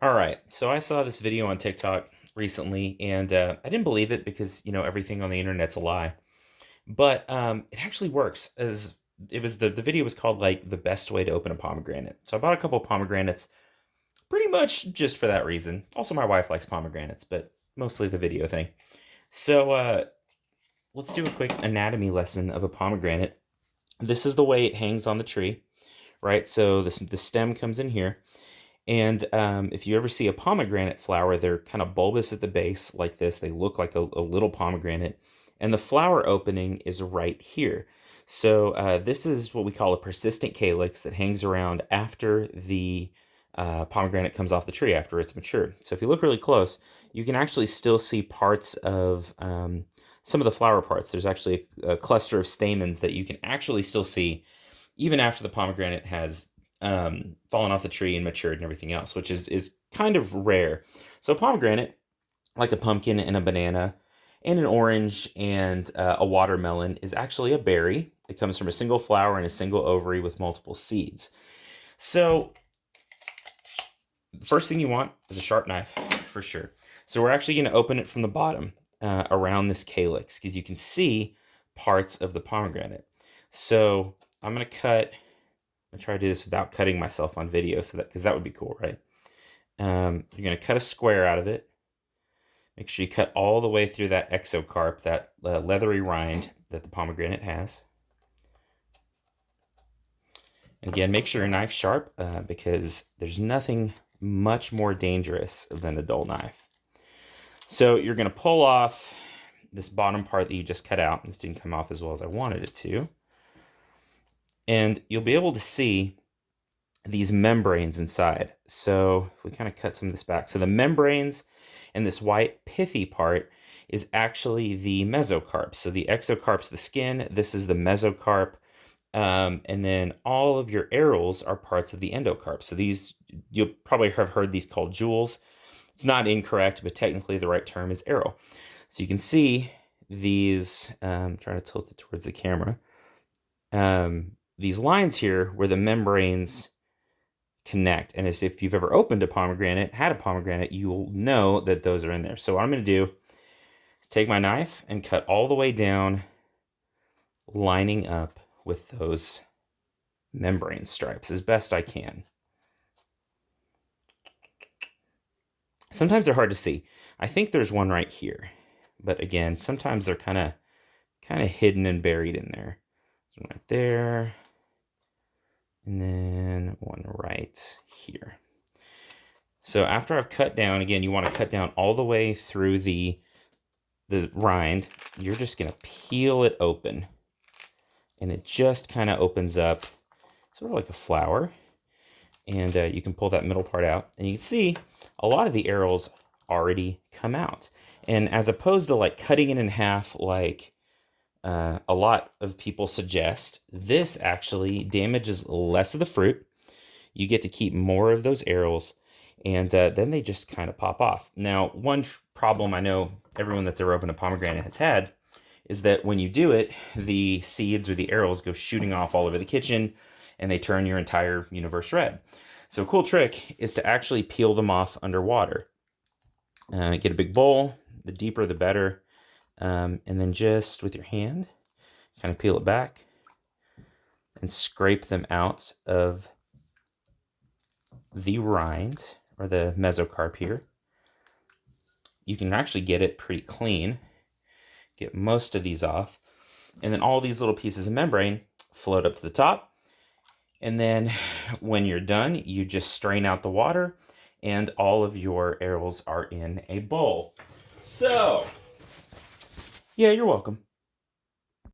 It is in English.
All right. So I saw this video on TikTok recently, and I didn't believe it because everything on the internet's a lie. But it actually works. As it was the video was called like the best way to open a pomegranate. So I bought a couple of pomegranates, pretty much just for that reason. Also, my wife likes pomegranates, but mostly the video thing. So let's do a quick anatomy lesson of a pomegranate. This is the way it hangs on the tree, right? So the stem comes in here. And if you ever see a pomegranate flower, they're kind of bulbous at the base like this. They look like a little pomegranate. And the flower opening is right here. So this is what we call a persistent calyx that hangs around after the pomegranate comes off the tree, after it's matured. So if you look really close, you can actually still see parts of some of the flower parts. There's actually a cluster of stamens that you can actually still see even after the pomegranate has fallen off the tree and matured and everything else, which is kind of rare. So a pomegranate, like a pumpkin and a banana and an orange and a watermelon, is actually a berry. It comes from a single flower and a single ovary with multiple seeds. So the first thing you want is a sharp knife, for sure. So we're actually going to open it from the bottom around this calyx because you can see parts of the pomegranate. So I'm going to cut. I'm try to do this without cutting myself on video, so that because that would be cool, right? You're going to cut a square out of it. Make sure you cut all the way through that exocarp, that leathery rind that the pomegranate has. And again, make sure your knife's sharp because there's nothing much more dangerous than a dull knife. So you're going to pull off this bottom part that you just cut out. This didn't come off as well as I wanted it to. And you'll be able to see these membranes inside. So if we kind of cut some of this back. So the membranes and this white pithy part is actually the mesocarp. So the exocarp's the skin. This is the mesocarp. And then all of your arils are parts of the endocarp. So these, you'll probably have heard these called jewels. It's not incorrect, but technically the right term is aril. So you can see these, trying to tilt it towards the camera. These lines here where the membranes connect. And as if you've ever opened a pomegranate, had a pomegranate, you'll know that those are in there. So what I'm going to do is take my knife and cut all the way down, lining up with those membrane stripes as best I can. Sometimes they're hard to see. I think there's one right here. But again, sometimes they're kind of hidden and buried in there. So one right there. And then one right here. So after I've cut down, again, you want to cut down all the way through the rind. You're just going to peel it open. And it just kind of opens up sort of like a flower. And you can pull that middle part out. And you can see a lot of the arils already come out. And as opposed to like cutting it in half like a lot of people suggest, this actually damages less of the fruit. You get to keep more of those arils, and then they just kind of pop off. Now, one problem I know everyone that's ever opened a pomegranate has had is that when you do it, the seeds or the arils go shooting off all over the kitchen, and they turn your entire universe red. So a cool trick is to actually peel them off underwater. Get a big bowl, the deeper the better. And then just with your hand, kind of peel it back and scrape them out of the rind or the mesocarp here. You can actually get it pretty clean, get most of these off, and then all these little pieces of membrane float up to the top. And then when you're done, you just strain out the water and all of your arils are in a bowl. So, yeah, you're welcome.